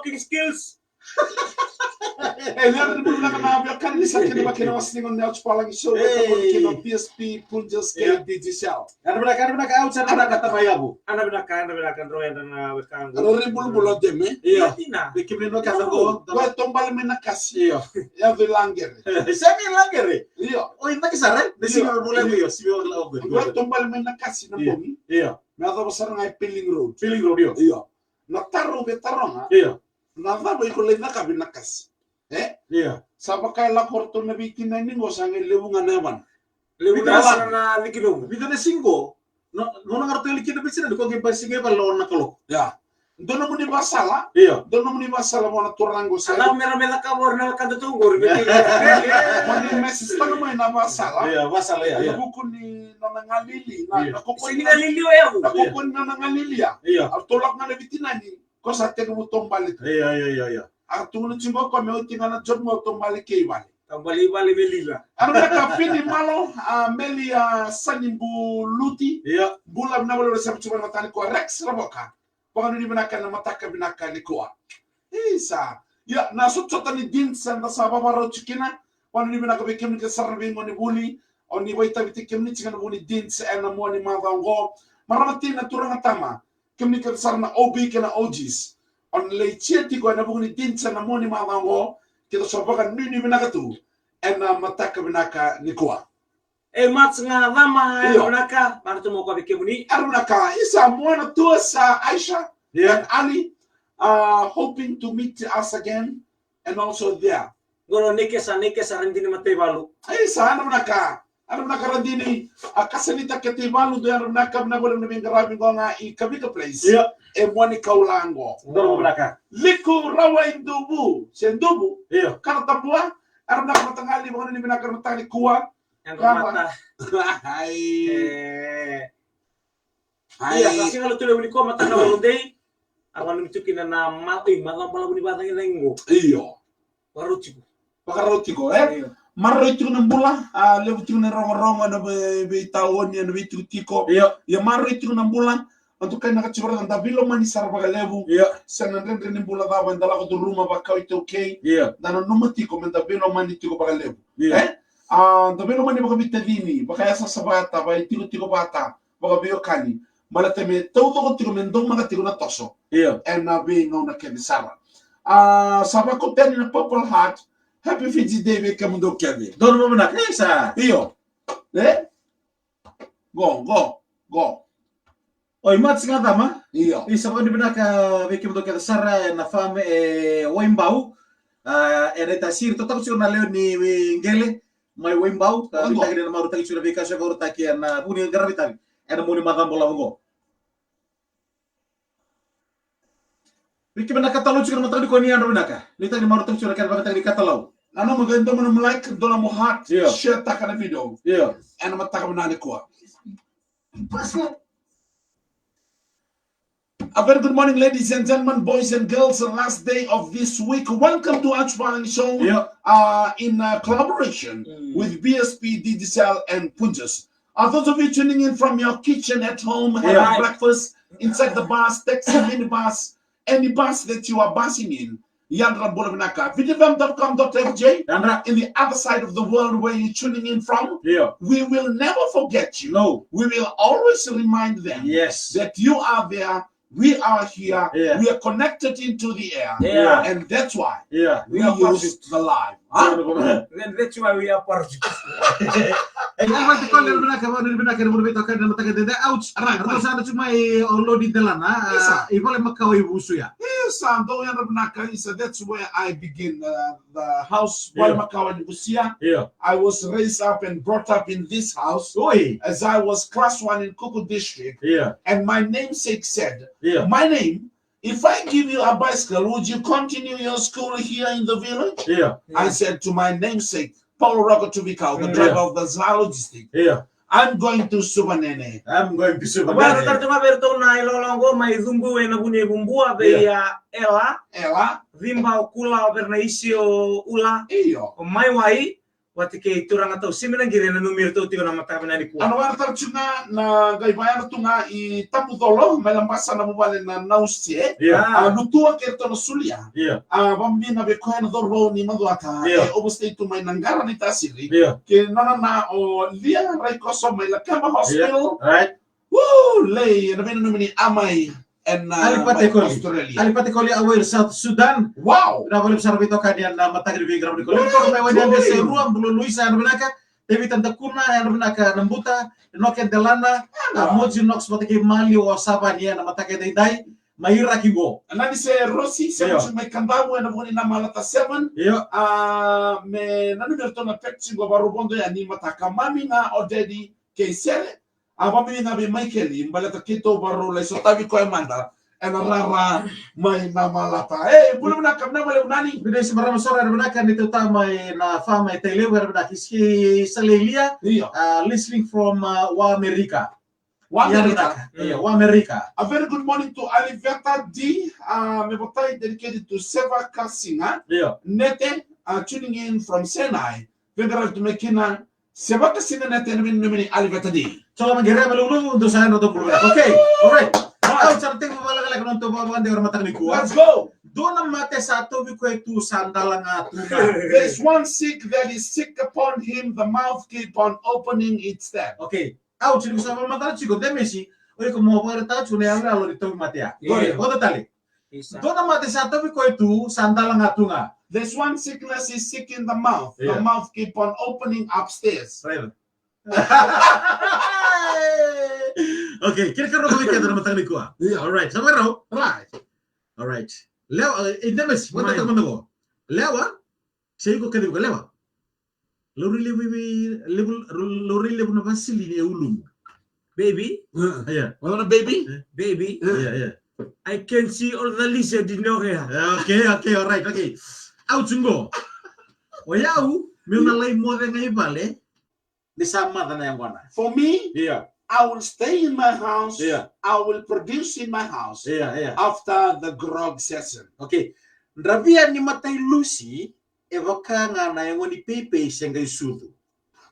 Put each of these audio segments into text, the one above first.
talking skills. Ele dulu nak nabi kan di sana kita makin awas dengan nyau cepalang show kita PSP Punjas ke digital. Ada berapa out sana ada kata maya bu. Anda benakan roya dan bekang. Kalau ribul bulan deme. Iya. Tina. Bikin beli kata go. Gua tombal menakas. Iya. Ya vilangger. Saya bilang lagi. Iya. Oh ini kisah re. Di sini mulai bu yo. Sini mulai bu. Gua tombal menakas na bumi. Iya. Nada besar ngai Pilling Road. Feeling rodeo. Iya. Na taruh betaronga. Iya. Nada boy kulay na kabinakas. Iya. Sapa kaya lapor to na bikin na ini ngos angin lewungan naman. Lewunan sana likilong. Bida na singgo. No ngarto likin na bisina ko giba singe ba lawan na kalo. Ya. Dono mo ni basala. Iya. Dono mo ni basala mo na turango sa. Alam mera ka bor na ka tutugor. Mani meses tanong mo na basala. Iya, masalah ya. Iya. Nakuko ni nanangalili. Sini ngaliliw ya. Nakuko ni nanangalili ya. Iya. Tolak na bitinani. Ko sa tega mo tombalit. Iya. Artungo chingo ko me utinga na job mo tombali kay bali. Tambali melila. Ano na ka fini malo meli sanimbu luti. Iya. Bulam na wala sa pagsuban matani ko Rex Raboka. Pagano ni binaka na mataka binaka ni ko. Isa. Ya nasutsutan ni Dinsan na sa babaro chikina. Pagano ni binaka bikim ni kasarbi mo ni buli. O ni waita bitikim ni chikana mo ni Dinsan na mo ni madango. Maramati na turang tama. Kim ni kasar na OB kana OGs. On leicheti ko na buni Dinsan na mo ni madango. Kita sobakan ni binaka tu. Na mataka binaka ni ko. Mats nga lama naka para tumo ko bikimuni. Arunaka isa mwana tua sa Aisha Yeah. and Ali hoping to meet us again and also there. Goro nike sa rendini matay balu. Isa arunaka randini kasanita ketibalu do arunaka na bolang nabing grabe ko nga ikabika place. Iya. E mwani kaulango. Dorong belakang. Liku rawa indubu. Sendubu Iya. kana tapua arunaka matangali mo ni binaka matali kuwa. Yang mata. Hai. Iya, kasi kalau tuloy uli ko mata na walunday. Awan mitukin na malang pala buni batang ilenggo. Iyo. Waruchiku. Pakarotiko Marroitiko ng bula, lewitiko ng rongo-rongo na bitawon niya na bitiko. Iya. Ya marroitiko ng bula, anto kay nakachibara ng tabilo man isar baga levu. Iya. Sa nanren ng bula dawan dala ko ruma baka ito okay. Iya. Dana numatiko men tabilo man itiko baga levu. Iya. Tabilo man baka bitadini, baka yasa sa bata, baka tiko bata, baka biyo kani. Malatame todo ko tiko men dong mga tiko na toso. Iya. And na be no na kenisara. Sabi ko tani na Purple Heart. Happy Fiji Day be kamundo kedi. Dorong belakang. Isa. Iyo. Go. Oi, Mats nga tama. Iyo. Isa ko ni binaka bikin do kita sara na fame Wembau. Eta sir to tako na leo ni ngele mai Wembau. Kita kini na maru tali sura bika sa ko taki na buni gravitari. Ena muni madam bola ngo. Bikin binaka talo sura matali ko ni ando binaka. Nita ni maru tali sura kan bakata ni katalau. Ano maganda mo na like doon mo heart. Yeah. Share taka na video. Iya. And mataka mo na ni ko. A very good morning, ladies and gentlemen, boys and girls. The last day of this week. Welcome to Achpalang Show. Yeah. In collaboration with BSP Digicel and Punjas. Those of you tuning in from your kitchen at home, having breakfast inside the bus, taxi, minibus, any bus that you are busing in. Yandra Bolavnaka, vidivem.com.fj. In the other side of the world where you're tuning in from, we will never forget you. No. We will always remind them Yes. that you are there, we are here, Yeah. we are connected into the air. Yeah. And that's why Iya. we use the live. Huh? Then that's why we are part. Nanti kau lihat benar kamu dari benar kamu lebih tahu dan tahu dia out. Atau sana cuma lo di dalam ibu lemak kau ibu suya. Yes, that's where I begin. The house, Yeah. Iya. I was raised up and brought up in this house Oi. as I was class 1 in Kuku district. Iya. And my namesake said, Iya. my name, if I give you a bicycle, would you continue your school here in the village? Iya. I said to my namesake, Paul Rokotubikau, the driver of the logistic, Iya. I'm going to Subanene. I'm going to super. Baru tercuma berto na ilolongo mai zumbu na bunyi bumbua be ya ela Ela, vimba okula berna isio ula iyo. mai wai Wati ke turang atau simenang gire na numir to tiyo na mata na ni kuwa. Ano war tar chunga na gaibayan tunga I tamudolo melampasa na mubale na nausie. Lutua kerto na sulia. Bambi na bekoen dorbo ni maduata. Obuste itu may nanggara ni tasiri. Ke nana o lia raikoso may lakama hospital. Right. Woo, lay na binunumini amay. And Alipati koli awal South Sudan. Wow. Na boleh besar bito kadian na matagri bigram di koli. Kalau may wajan desa ruam bulu Luisa na binaka. Devi tanda kuna na binaka nambuta. Noken delana. Moji nox mataki mali o sabania na matake dai. Maira kigo. Nani se Rossi se may kandamu na muni na malata 7. Me nani berto na pekchi go barubondo ya ni mataka mami na odedi keisere. Abami na bi Michael imbalata kito baro lai sotabi ko emanda ena rara mai na malata belum nak kamna male unani bide sebarang sore ada kan itu tamai na fama tele wer bida kiski selelia listening from America. Wa America. A very good morning to Aliveta D. Me botai dedicated to Seva Kasinga. Nete tuning in from Senai. Federal to Mekina. Seva Kasinga nete mini Aliveta D. So magera belulu untuk saya nonton bulu. Okay, alright. Now cerita mabalagala nonton bawa ande orang matang ni kuat. Let's go. Dona mate satu biku itu sandalang atuna. There's one sick that is sick upon him. The mouth keep on opening its step. Okay. Au ciri sama matang ciko demesi. Oi como agora tá cune amra lo dito matea. Kota tali. Dona mate satu biku itu sandalang atuna. There's one sickness is sick in the mouth. The mouth keep on opening upstairs. Right. Okay, kira-kira kami kita dalam matang ni kuah. Alright, sampai rau. Right. Alright. Lewa, indemes, wata tak mendago. Lewa, saya ikut kali bukan lewa. Lori lebu na pasili ni ulum. Baby? Yeah. What a baby? Baby? Yeah. I can see all the lizard in your hair. Okay, alright, okay. Au tunggu. Wayau, miunalai mo de ngai bale. Di sama na yang wana. For me, I will stay in my house. I will produce in my house. After the grog session. Okay. Rabia ni matai Lucy, evaka nga na yung ni Pepe siyang sudu.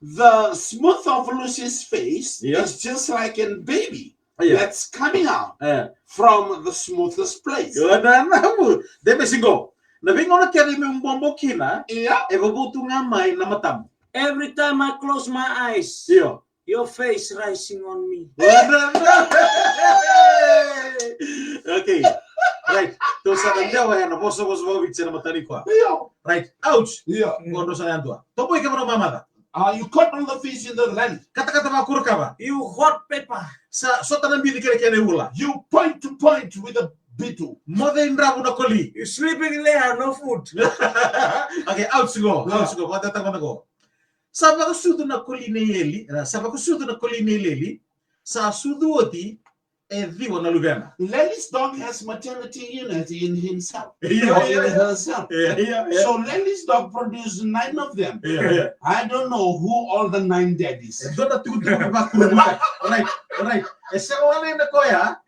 The smooth of Lucy's face is just like a baby that's coming out from the smoothest place. Debe singo. Nabingo na kaya yung bombo kina, evabuto nga may na matam. Every time I close my eyes, your face rising on me. Okay. Right. To sa kanjawa yan, boso bawit sa matani ko. Right. Ouch. Kondo sa kantua. Topoy ka mo mamada. You cut all the fish in the land. Kata-kata makur ka ba? You hot pepper. Sa sota ng bili kaya ula. You point to point with a bitu. Moda indra mo na koli. You sleeping there, no food. Okay, ouch go. Wata tanga na go. Sabaku sudu na kolineleli, sa suduoti vivo na Lugana. Lely's dog has maternity unit in himself. In herself. So Lely's dog produced 9 of them. I don't know who all the 9 daddies. Alright. Ese wala na koya.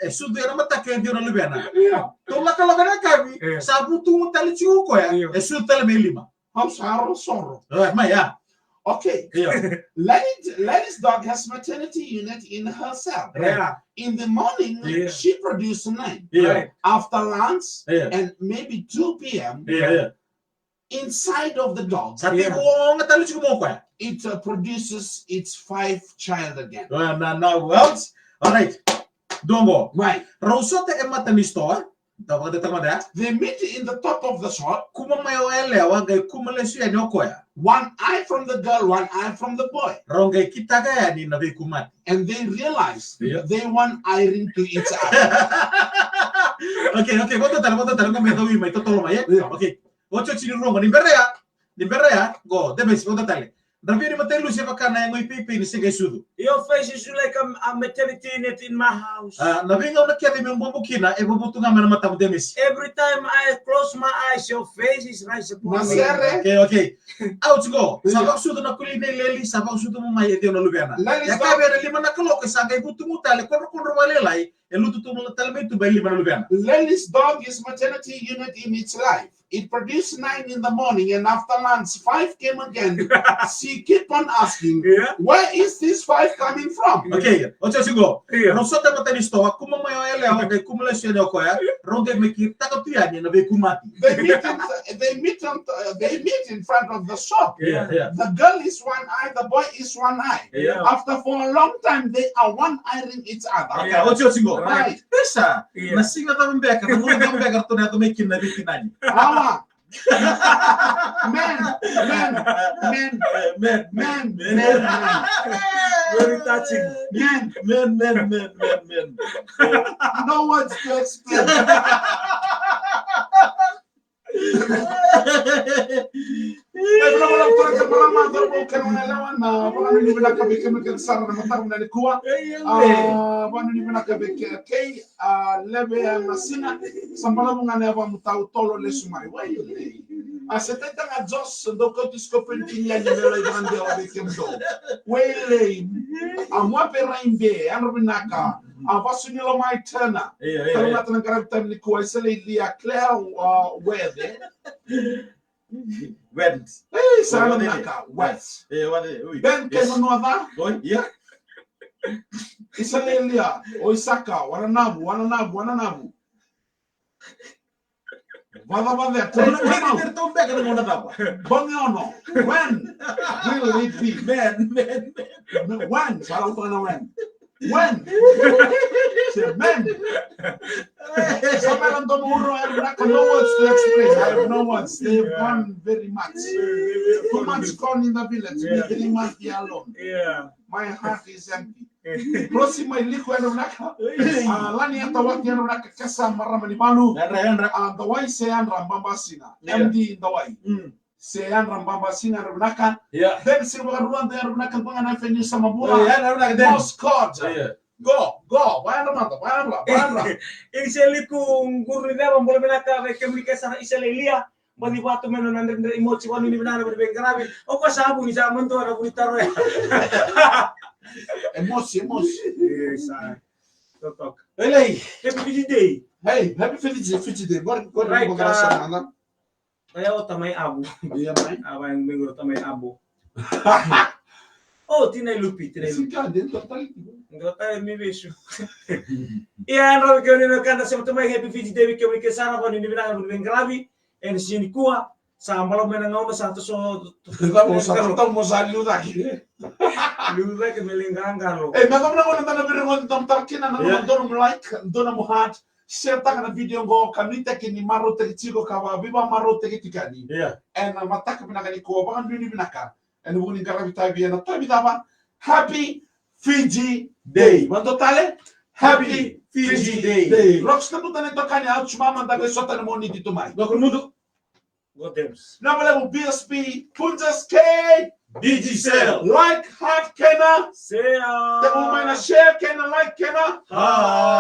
Sudu na matake dio na Lugana. Toma kalagana kami, sabu tu tali chiu koya. Sudu tali melima. Sorrow. Maya. Okay. Lely's dog has maternity unit in herself. In the morning, she produces 9. After lunch and maybe 2 p.m. Inside of the dog, it produces its 5 child again. All right. Dongo. Right. Rosote ematanisto. They meet in the top of the shop. One eye from the girl, one eye from the boy. And they realize they want eye ring to each other. Okay. Okay. What's go. Davide Matelu siapa kana yang ipipi ni sige sudu. Your face is like a maternity unit in my house. Navinga una kia dimi mbukina e bubutu nga mana matamu demis. Every time I close my eyes, your face is right upon me. Okay. Out go. Sabak sudu na kuline leli, sabak sudu mo mai edi ona lubiana. Ya kabe na lima na kaloke sanga ibutu mutale kono kono walelai. elu tutu talme tu baili mana lubiana. Lily's dog is maternity unit in its life. It produced 9 in the morning, and after lunch, 5 came again. She kept on asking, Yeah. where is this 5 coming from? Okay, ocho sigo. Yeah. Rosota matani sto akuma mayo ele ande kumula shene okoya. Ronde meki takatiani na be kumati. They meet in front of the shop. Yeah. The girl is one eye, the boy is one eye. Yeah. After for a long time, they are one eyeing each other. Okay, ocho sigo. Right. Pesa. Yeah. Nasinga ta mbeka, ngula ta mbeka to na to meki na bikinani. Mama. Men. Very touching. Men. No words to explain. Avasunilo mai tana. Kalau nak tenang kerap time ni kuai selai dia clear weather. When? Sana naka west. Ben kemo nuada. Yeah. Iselai dia. Oisaka. Wananabu. Vada. Bangyono. When will it be? Men. When? Salah tuna when. When? Say men. Sampai nonton huru, I have no words to explain. I have no words. They've gone very much. Too much gone in the village. Me 3 months here alone. Yeah. My heart is empty. Próximo iliku ano naka. Lani ata waki ano naka kasa maramani malu. Dawai seyan rambambasina. MD dawai. Seyan rambambasina ano naka. Yeah. Then silwa ruan de ano naka pangan avenue sa Mabura. Yeah. Moscow. Go. Bayang ra. Iseli kung guru na boleh menaka komunikasi sa Iselia. Bani watu meno na ndre emoji wanu ni binana bani grabe. O kwa sababu ni sa mento na kunitaro. Emosi. Yes. Totok. Hey. Happy day. Hey, happy 50 day. Go Right, sa mana. Kaya o tamay abo. Iya mai. Aba yung minguro tamay abo. Oh, tinay lupi. Sika din total. Nggak tahu mi besu. Iya, no que no kanda sa tamay happy 50 day que me kesana ko ni binana bani grabe. En sini kuah sambal menangau na satu so. Vamos a tratar unos alios aquí. Luda que me lengangan lo. Magam na wala na biringon tam tarkina na dono mo like, dono mo heart. Share ta kana video ngo kanita kini maro te chigo kawa biba maro te kitikani. Yeah. En matak binakani ko ba kan bini binaka. En buni karabi tabi na tabi daba. Happy Fiji Day. Mando tale? Happy Fiji Day. Rocks na puta nito kanya out chumama ndaga sota na moni dito mai. Mundo. Go Dems. Na wala mo BSP Punjas K Digicel. like heart kena. Sea. Temo mai na share kena like kena. Hi.